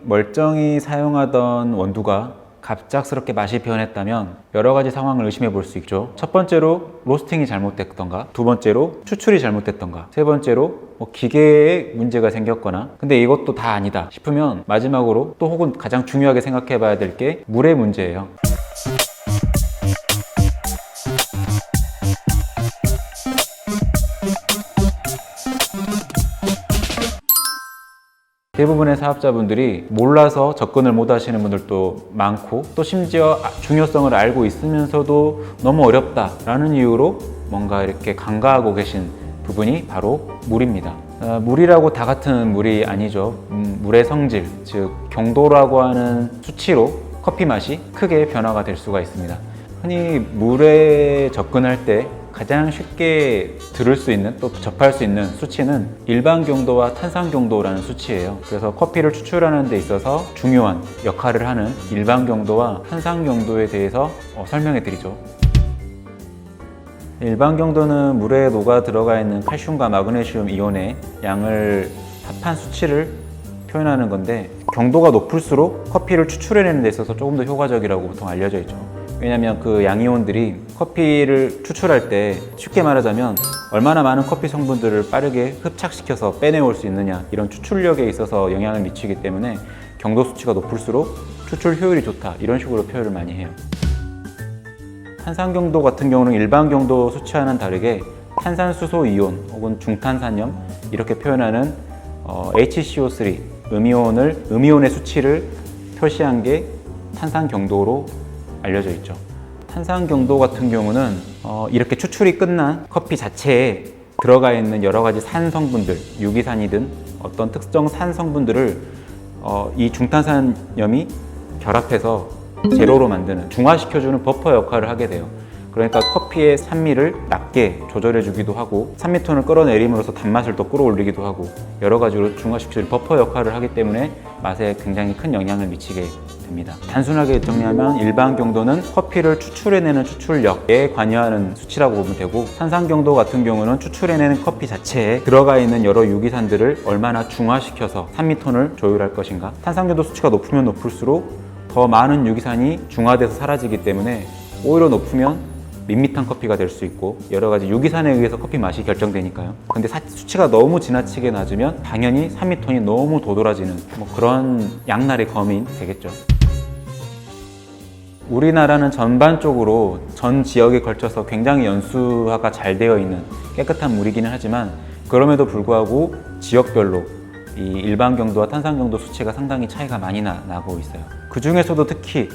멀쩡히 사용하던 원두가 갑작스럽게 맛이 변했다면 여러 가지 상황을 의심해 볼 수 있죠. 첫 번째로 로스팅이 잘못됐던가, 두 번째로 추출이 잘못됐던가, 세 번째로 기계에 문제가 생겼거나, 근데 이것도 다 아니다 싶으면 마지막으로 또 혹은 가장 중요하게 생각해 봐야 될 게 물의 문제예요. 대부분의 사업자분들이 몰라서 접근을 못 하시는 분들도 많고, 또 심지어 중요성을 알고 있으면서도 너무 어렵다라는 이유로 뭔가 이렇게 간과하고 계신 부분이 바로 물입니다. 물이라고 다 같은 물이 아니죠. 물의 성질, 즉 경도라고 하는 수치로 커피 맛이 크게 변화가 될 수가 있습니다. 흔히 물에 접근할 때 가장 쉽게 들을 수 있는, 또 접할 수 있는 수치는 일반 경도와 탄산 경도라는 수치예요. 그래서 커피를 추출하는 데 있어서 중요한 역할을 하는 일반 경도와 탄산 경도에 대해서 설명해 드리죠. 일반 경도는 물에 녹아 들어가 있는 칼슘과 마그네슘 이온의 양을 합한 수치를 표현하는 건데, 경도가 높을수록 커피를 추출해내는 데 있어서 조금 더 효과적이라고 보통 알려져 있죠. 왜냐하면 그 양이온들이 커피를 추출할 때, 쉽게 말하자면 얼마나 많은 커피 성분들을 빠르게 흡착시켜서 빼내올 수 있느냐, 이런 추출력에 있어서 영향을 미치기 때문에 경도 수치가 높을수록 추출 효율이 좋다, 이런 식으로 표현을 많이 해요. 탄산 경도 같은 경우는 일반 경도 수치와는 다르게 탄산수소 이온 혹은 중탄산염 이렇게 표현하는 HCO3 음이온의 수치를 표시한 게 탄산 경도로 알려져 있죠. 탄산 경도 같은 경우는 이렇게 추출이 끝난 커피 자체에 들어가 있는 여러 가지 산 성분들, 유기산이든 어떤 특정 산 성분들을 이 중탄산염이 결합해서 제로로 만드는, 중화시켜주는 버퍼 역할을 하게 돼요. 그러니까 커피의 산미를 낮게 조절해 주기도 하고, 산미톤을 끌어내림으로써 단맛을 더 끌어올리기도 하고, 여러 가지로 중화시켜주는 버퍼 역할을 하기 때문에 맛에 굉장히 큰 영향을 미치게 됩니다. 단순하게 정리하면 일반 경도는 커피를 추출해내는 추출력에 관여하는 수치라고 보면 되고, 탄산 경도 같은 경우는 추출해내는 커피 자체에 들어가 있는 여러 유기산들을 얼마나 중화시켜서 산미톤을 조율할 것인가. 탄산 경도 수치가 높으면 높을수록 더 많은 유기산이 중화돼서 사라지기 때문에 오히려 높으면 밋밋한 커피가 될 수 있고, 여러 가지 유기산에 의해서 커피 맛이 결정되니까요. 근데 수치가 너무 지나치게 낮으면 당연히 산미톤이 너무 도드라지는 그런 양날의 검이 되겠죠. 우리나라는 전반적으로 전 지역에 걸쳐서 굉장히 연수화가 잘 되어 있는 깨끗한 물이기는 하지만, 그럼에도 불구하고 지역별로 이 일반 경도와 탄산 경도 수치가 상당히 차이가 많이 나고 있어요. 그 중에서도 특히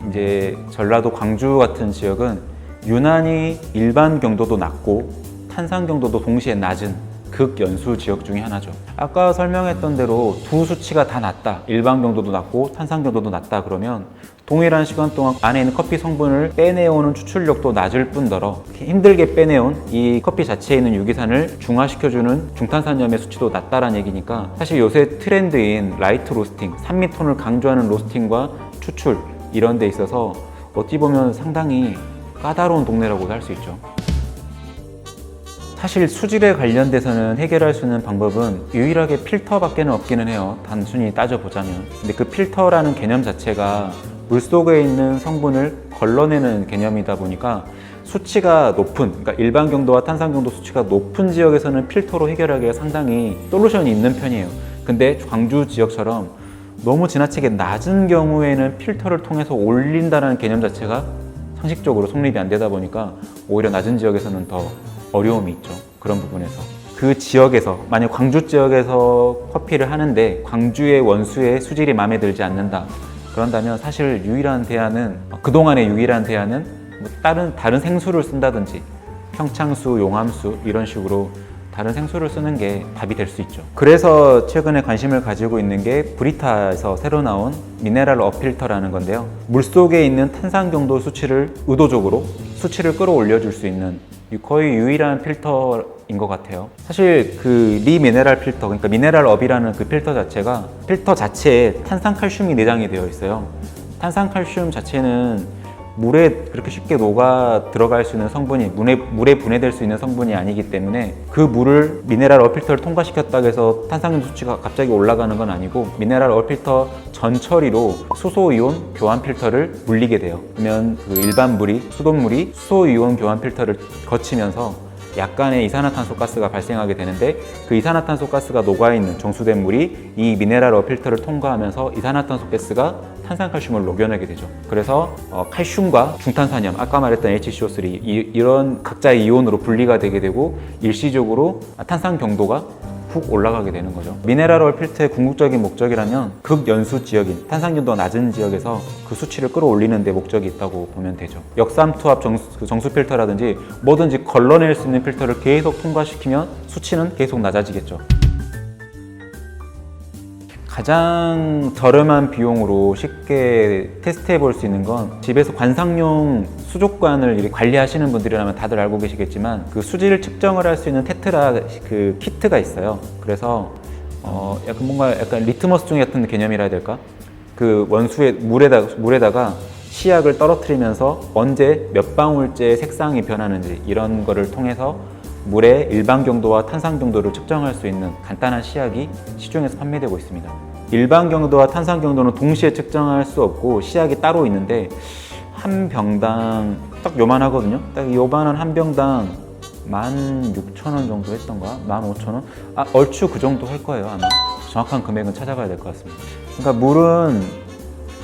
이제 전라도 광주 같은 지역은 유난히 일반 경도도 낮고 탄산 경도도 동시에 낮은 극연수 지역 중에 하나죠. 아까 설명했던 대로 두 수치가 다 낮다, 일반 경도도 낮고 탄산 경도도 낮다 그러면 동일한 시간 동안 안에 있는 커피 성분을 빼내오는 추출력도 낮을 뿐더러 힘들게 빼내온 이 커피 자체에 있는 유기산을 중화시켜주는 중탄산염의 수치도 낮다라는 얘기니까, 사실 요새 트렌드인 라이트 로스팅, 산미톤을 강조하는 로스팅과 추출 이런 데 있어서 어찌 보면 상당히 까다로운 동네라고도 할 수 있죠. 사실 수질에 관련돼서는 해결할 수 있는 방법은 유일하게 필터밖에는 없기는 해요. 단순히 따져보자면. 근데 그 필터라는 개념 자체가 물속에 있는 성분을 걸러내는 개념이다 보니까 수치가 높은, 그러니까 일반 경도와 탄산 경도 수치가 높은 지역에서는 필터로 해결하기가 상당히 솔루션이 있는 편이에요. 근데 광주 지역처럼 너무 지나치게 낮은 경우에는 필터를 통해서 올린다는 개념 자체가 상식적으로 성립이 안 되다 보니까 오히려 낮은 지역에서는 더 어려움이 있죠. 그런 부분에서. 그 지역에서, 만약 광주 지역에서 커피를 하는데 광주의 원수의 수질이 마음에 들지 않는다 그런다면 사실 유일한 대안은, 그동안의 유일한 대안은 다른 생수를 쓴다든지 평창수, 용암수 이런 식으로 다른 생수를 쓰는 게 답이 될 수 있죠. 그래서 최근에 관심을 가지고 있는 게 브리타에서 새로 나온 미네랄 어필터라는 건데요. 물속에 있는 탄산 경도 수치를 의도적으로 수치를 끌어올려 줄 수 있는 거의 유일한 필터인 것 같아요. 사실 그 리미네랄 필터, 그러니까 미네랄업이라는 그 필터 자체가 필터 자체에 탄산칼슘이 내장이 되어 있어요. 탄산칼슘 자체는 물에 그렇게 쉽게 녹아 들어갈 수 있는 성분이 물에 분해될 수 있는 성분이 아니기 때문에 그 물을 미네랄 어필터를 통과시켰다고 해서 탄산염 수치가 갑자기 올라가는 건 아니고 미네랄 어필터 전 처리로 수소이온 교환 필터를 물리게 돼요. 그러면 그 일반 물이 수돗물이 수소이온 교환 필터를 거치면서 약간의 이산화탄소 가스가 발생하게 되는데 그 이산화탄소 가스가 녹아있는 정수된 물이 이 미네랄 어필터를 통과하면서 이산화탄소 가스가 탄산칼슘을 녹여내게 되죠. 그래서 칼슘과 중탄산염, 아까 말했던 HCO3 이런 각자의 이온으로 분리가 되게 되고 일시적으로 탄산 경도가 훅 올라가게 되는 거죠. 미네랄 어필터의 궁극적인 목적이라면 극연수 지역인 탄산경도가 낮은 지역에서 그 수치를 끌어올리는 데 목적이 있다고 보면 되죠. 역삼투압 정수 필터라든지 뭐든지 걸러낼 수 있는 필터를 계속 통과시키면 수치는 계속 낮아지겠죠. 가장 저렴한 비용으로 쉽게 테스트해 볼 수 있는 건 집에서 관상용 수족관을 이렇게 관리하시는 분들이라면 다들 알고 계시겠지만 그 수질 측정을 할 수 있는 테트라 그 키트가 있어요. 그래서 약간 뭔가 약간 리트머스 종이 같은 개념이라 해야 될까? 그 원수의 물에다가 시약을 떨어뜨리면서 언제 몇 방울째 색상이 변하는지 이런 거를 통해서 물의 일반 경도와 탄산 경도를 측정할 수 있는 간단한 시약이 시중에서 판매되고 있습니다. 일반 경도와 탄산 경도는 동시에 측정할 수 없고 시약이 따로 있는데 한 병당 딱 요만하거든요. 딱 요만한 한 병당 16,000원 정도 했던가? 15,000원? 얼추 그 정도 할 거예요, 아마. 정확한 금액은 찾아가야 될 것 같습니다. 그러니까 물은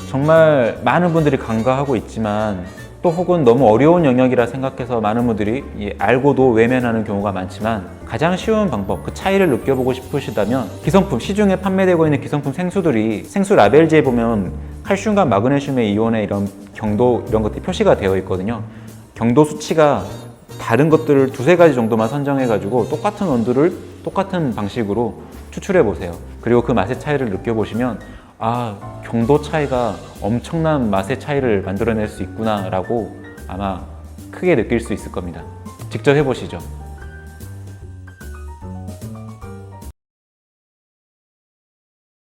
정말 많은 분들이 간과하고 있지만 또 혹은 너무 어려운 영역이라 생각해서 많은 분들이 알고도 외면하는 경우가 많지만 가장 쉬운 방법, 그 차이를 느껴보고 싶으시다면 기성품, 시중에 판매되고 있는 기성품 생수들이 생수 라벨지에 보면 칼슘과 마그네슘의 이온의 이런 경도 이런 것들이 표시가 되어 있거든요. 경도 수치가 다른 것들을 두세 가지 정도만 선정해가지고 똑같은 온도를 똑같은 방식으로 추출해 보세요. 그리고 그 맛의 차이를 느껴보시면 경도 차이가 엄청난 맛의 차이를 만들어낼 수 있구나 라고 아마 크게 느낄 수 있을 겁니다. 직접 해보시죠.